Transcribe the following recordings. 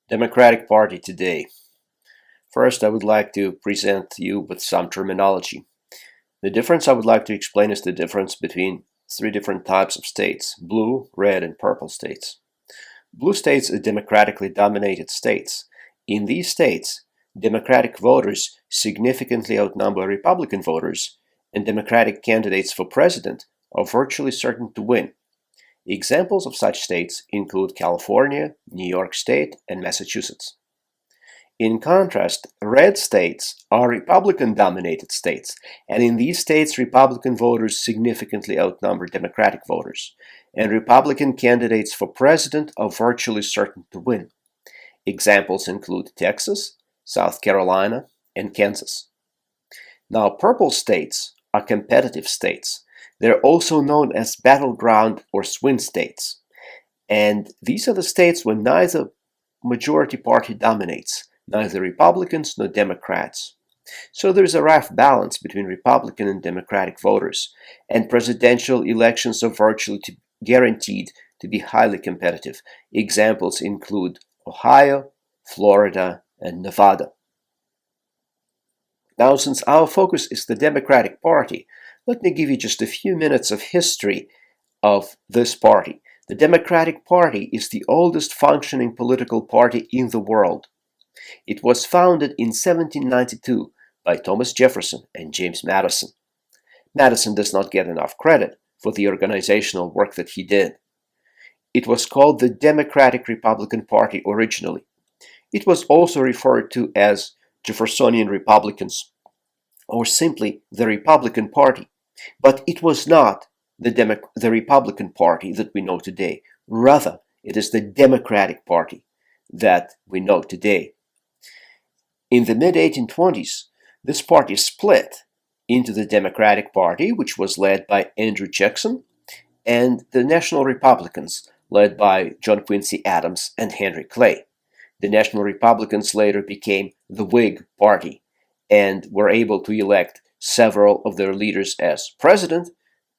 Democratic Party today. First, I would like to present you with some terminology. The difference I would like to explain is the difference between three different types of states: blue, red, and purple states. Blue states are democratically dominated states. In these states, Democratic voters significantly outnumber Republican voters, and Democratic candidates for president are virtually certain to win. Examples of such states include California, New York State, and Massachusetts. In contrast, red states are Republican-dominated states, and in these states, Republican voters significantly outnumber Democratic voters, and Republican candidates for president are virtually certain to win. Examples include Texas, South Carolina, and Kansas. Now, purple states are competitive states. They're also known as battleground or swing states. And these are the states where neither majority party dominates, neither Republicans nor Democrats. So there's a rough balance between Republican and Democratic voters, and presidential elections are virtually guaranteed to be highly competitive. Examples include Ohio, Florida, and Nevada. Now, since our focus is the Democratic Party, let me give you just a few minutes of history of this party. The Democratic Party is the oldest functioning political party in the world. It was founded in 1792 by Thomas Jefferson and James Madison. Madison does not get enough credit for the organizational work that he did. It was called the Democratic Republican Party originally. It was also referred to as Jeffersonian Republicans, or simply the Republican Party. But it was not the Republican Party that we know today. Rather, it is the Democratic Party that we know today. In the mid-1820s, this party split into the Democratic Party, which was led by Andrew Jackson, and the National Republicans, led by John Quincy Adams and Henry Clay. The National Republicans later became the Whig Party and were able to elect several of their leaders as president,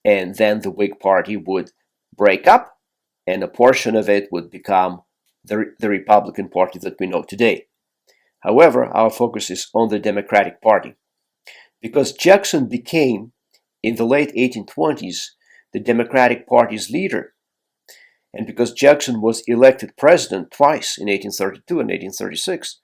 and then the Whig Party would break up, and a portion of it would become the Republican Party that we know today. However, our focus is on the Democratic Party. Because Jackson became, in the late 1820s, the Democratic Party's leader, and because Jackson was elected president twice in 1832 and 1836,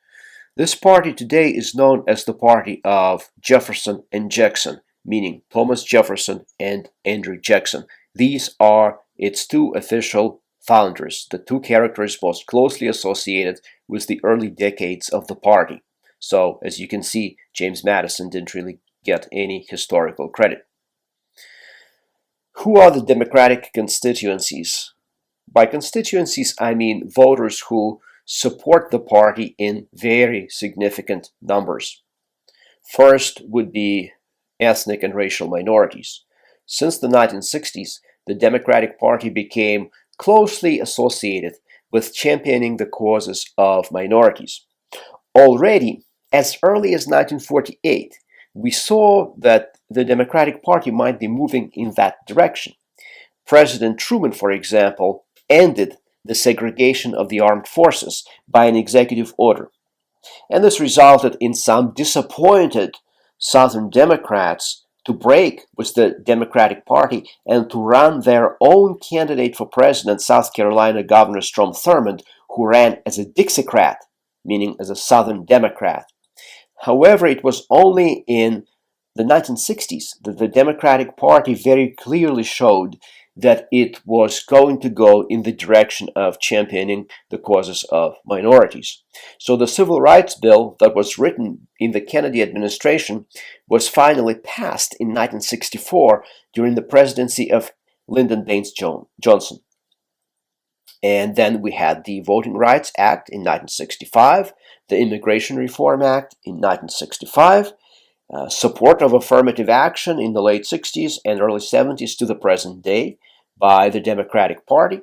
this party today is known as the party of Jefferson and Jackson, meaning Thomas Jefferson and Andrew Jackson. These are its two official founders, the two characters most closely associated with the early decades of the party. So, as you can see, James Madison didn't really get any historical credit. Who are the Democratic constituencies? By constituencies, I mean voters who support the party in very significant numbers. First would be ethnic and racial minorities. Since the 1960s, the Democratic Party became closely associated with championing the causes of minorities. Already, as early as 1948, we saw that the Democratic Party might be moving in that direction. President Truman, for example, ended the segregation of the armed forces by an executive order. And this resulted in some disappointed Southern Democrats to break with the Democratic Party and to run their own candidate for president, South Carolina Governor Strom Thurmond, who ran as a Dixiecrat, meaning as a Southern Democrat. However, it was only in the 1960s that the Democratic Party very clearly showed that it was going to go in the direction of championing the causes of minorities. So the Civil Rights Bill that was written in the Kennedy administration was finally passed in 1964 during the presidency of Lyndon Baines Johnson. And then we had the Voting Rights Act in 1965, the Immigration Reform Act in 1965, support of affirmative action in the late 60s and early 70s to the present day by the Democratic Party.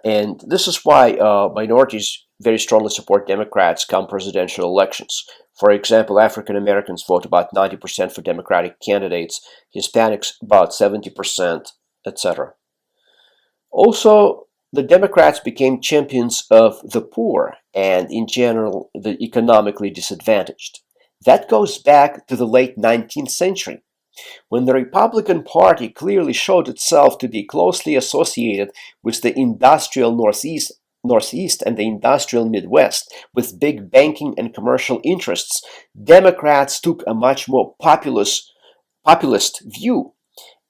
And this is why minorities very strongly support Democrats come presidential elections. For example, African Americans vote about 90% for Democratic candidates, Hispanics about 70%, etc. Also, the Democrats became champions of the poor and, in general, the economically disadvantaged. That goes back to the late 19th century, when the Republican Party clearly showed itself to be closely associated with the industrial Northeast and the industrial Midwest, with big banking and commercial interests. Democrats took a much more populist view.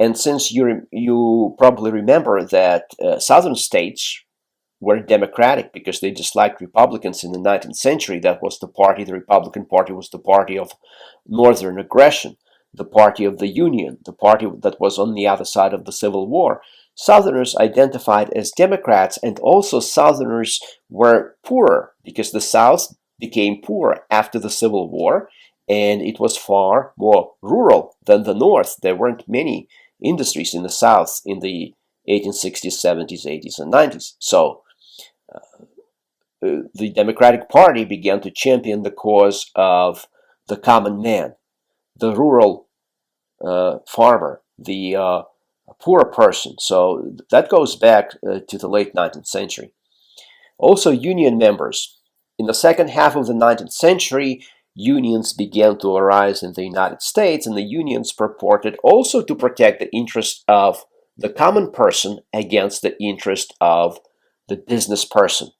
And since you probably remember that southern states were Democratic because they disliked Republicans in the 19th century, that was the party, the Republican Party was the party of northern aggression, the party of the Union, the party that was on the other side of the Civil War. Southerners identified as Democrats, and also Southerners were poorer because the South became poor after the Civil War, and it was far more rural than the North. There weren't many industries in the South in the 1860s, 70s, 80s, and 90s. So the Democratic Party began to champion the cause of the common man, the rural farmer, the poor person. So that goes back to the late 19th century. Also, union members. In the second half of the 19th century, unions began to arise in the United States, and the unions purported also to protect the interest of the common person against the interest of the business person.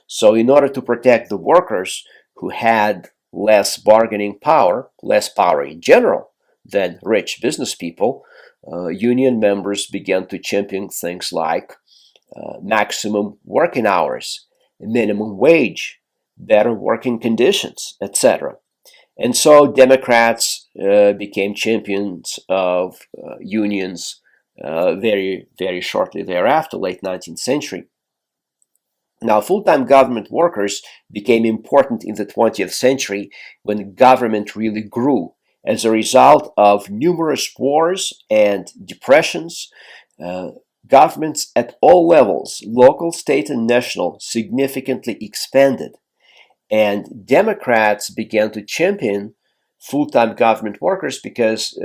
So in order to protect the workers who had less bargaining power, less power in general than rich business people, union members began to champion things like maximum working hours, minimum wage, better working conditions, etc. And so Democrats became champions of unions very, very shortly thereafter, late 19th century. Now, full-time government workers became important in the 20th century when government really grew. As a result of numerous wars and depressions, governments at all levels, local, state, and national, significantly expanded. And Democrats began to champion full-time government workers because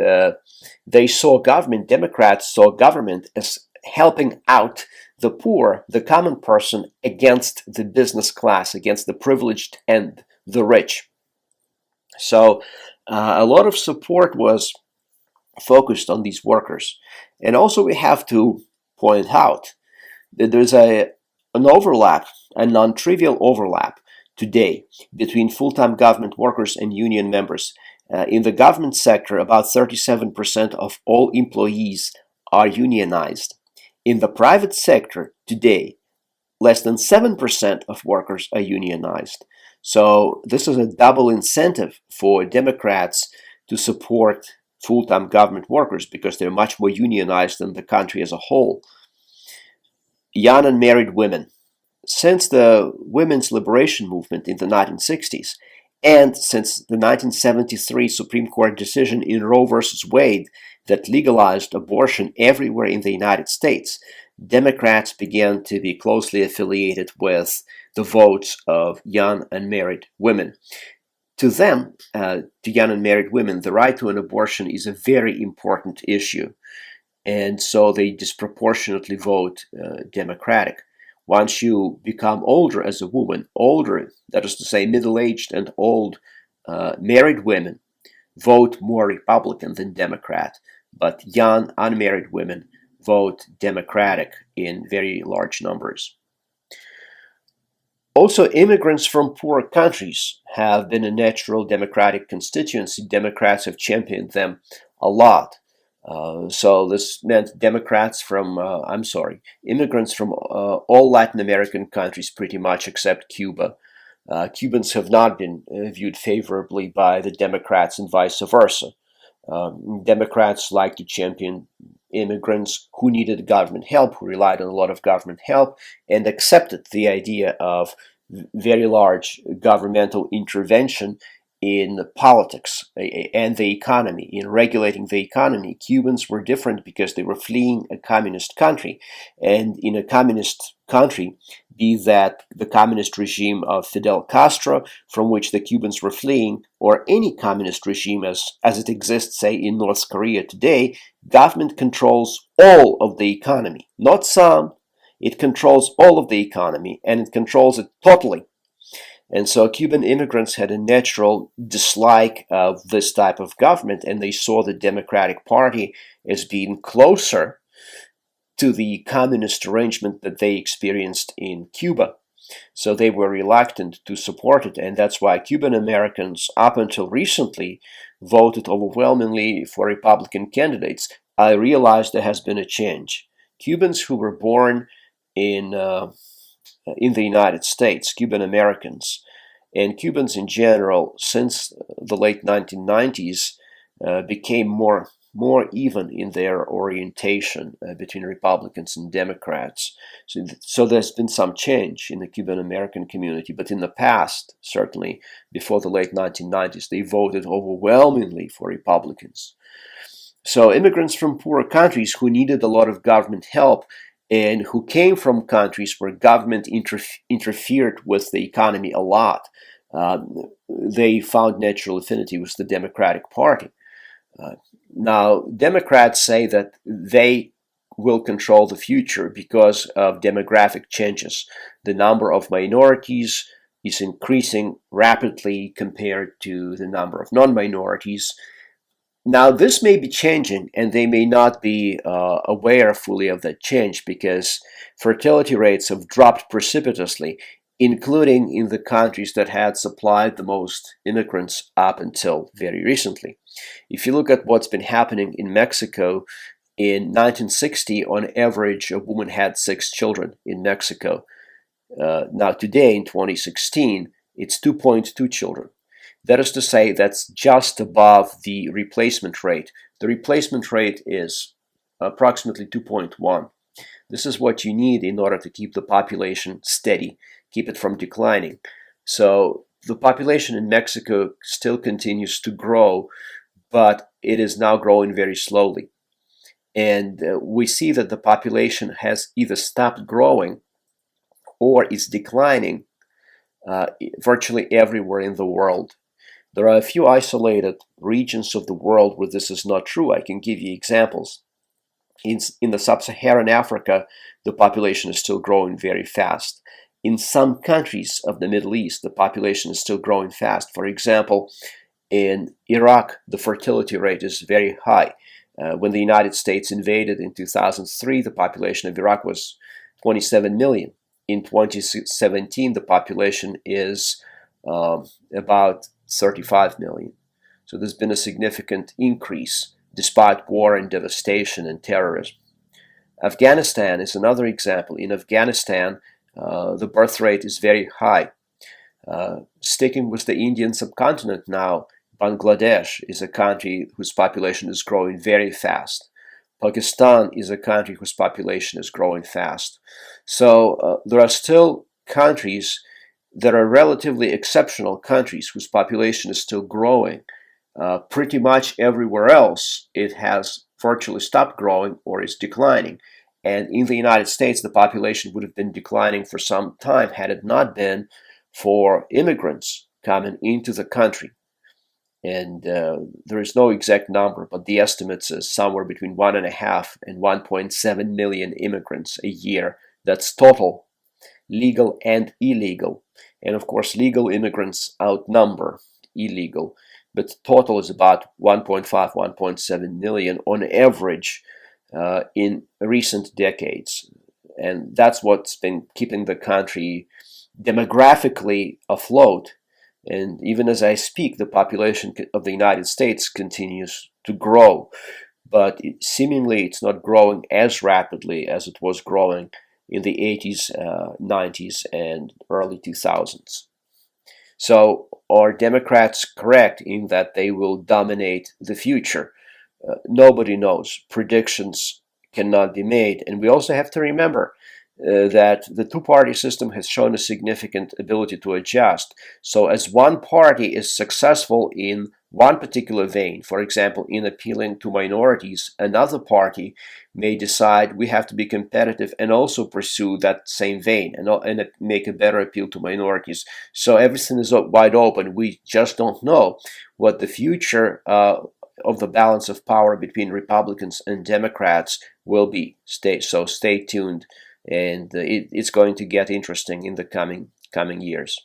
they saw government, Democrats saw government as helping out the poor, the common person, against the business class, against the privileged and the rich. So a lot of support was focused on these workers. And also we have to point out that there's an overlap, a non-trivial overlap today between full-time government workers and union members. In the government sector, about 37% of all employees are unionized. In the private sector today, less than 7% of workers are unionized. So this is a double incentive for Democrats to support full-time government workers because they're much more unionized than the country as a whole. Young and married women. Since the women's liberation movement in the 1960s, and since the 1973 Supreme Court decision in Roe versus Wade that legalized abortion everywhere in the United States, Democrats began to be closely affiliated with the votes of young and married women. To them, to young and married women, the right to an abortion is a very important issue, and so they disproportionately vote Democratic. Once you become older as a woman, older, that is to say middle-aged and old married women, vote more Republican than Democrat, but young unmarried women vote Democratic in very large numbers. Also, immigrants from poor countries have been a natural Democratic constituency. Democrats have championed them a lot. So this meant immigrants from all Latin American countries pretty much except Cuba. Cubans have not been viewed favorably by the Democrats and vice versa. Democrats like to champion immigrants who needed government help, who relied on a lot of government help, and accepted the idea of very large governmental intervention in politics and the economy, in regulating the economy. Cubans were different because they were fleeing a communist country. And in a communist country, be that the communist regime of Fidel Castro, from which the Cubans were fleeing, or any communist regime as it exists, say, in North Korea today, government controls all of the economy, not some, It controls all of the economy, and it controls it totally. And so Cuban immigrants had a natural dislike of this type of government, and they saw the Democratic Party as being closer to the communist arrangement that they experienced in Cuba. So they were reluctant to support it, and that's why Cuban Americans, up until recently, voted overwhelmingly for Republican candidates. I realize there has been a change. Cubans who were born in the United States, Cuban Americans, and Cubans in general, since the late 1990s, became more even in their orientation between Republicans and Democrats. So there's been some change in the Cuban American community, but in the past, certainly before the late 1990s, they voted overwhelmingly for Republicans. So immigrants from poorer countries who needed a lot of government help and who came from countries where government interfered with the economy a lot, they found natural affinity with the Democratic Party. Now, Democrats say that they will control the future because of demographic changes. The number of minorities is increasing rapidly compared to the number of non-minorities. Now, this may be changing, and they may not be aware fully of that change because fertility rates have dropped precipitously, including in the countries that had supplied the most immigrants up until very recently. If you look at what's been happening in Mexico, in 1960, on average, a woman had 6 children in Mexico. Now, today, in 2016, it's 2.2 children. That is to say, that's just above the replacement rate. The replacement rate is approximately 2.1. This is what you need in order to keep the population steady, keep it from declining. So the population in Mexico still continues to grow, but it is now growing very slowly. And we see that the population has either stopped growing or is declining virtually everywhere in the world. There are a few isolated regions of the world where this is not true. I can give you examples. In the sub-Saharan Africa, the population is still growing very fast. In some countries of the Middle East, the population is still growing fast. For example, in Iraq, the fertility rate is very high. When the United States invaded in 2003, the population of Iraq was 27 million. In 2017, the population is about 35 million. So there's been a significant increase despite war and devastation and terrorism. Afghanistan is another example. In Afghanistan, the birth rate is very high. Sticking with the Indian subcontinent now, Bangladesh is a country whose population is growing very fast. Pakistan is a country whose population is growing fast. So there are still countries that are relatively exceptional countries whose population is still growing. Pretty much everywhere else, it has virtually stopped growing or is declining. And in the United States, the population would have been declining for some time had it not been for immigrants coming into the country. And there is no exact number, but the estimates is somewhere between 1.5 and 1.7 million immigrants a year. That's total, legal and illegal. And of course, legal immigrants outnumber illegal, but total is about 1.5, 1.7 million on average in recent decades. And that's what's been keeping the country demographically afloat. And even as I speak, the population of the United States continues to grow, but seemingly it's not growing as rapidly as it was growing in the 80s, 90s, and early 2000s. So are Democrats correct in that they will dominate the future? Nobody knows. Predictions cannot be made. And we also have to remember that the two-party system has shown a significant ability to adjust. So as one party is successful in one particular vein, for example, in appealing to minorities, another party may decide we have to be competitive and also pursue that same vein and make a better appeal to minorities. So everything is wide open. We just don't know what the future of the balance of power between Republicans and Democrats will be. So stay tuned and it's going to get interesting in the coming years.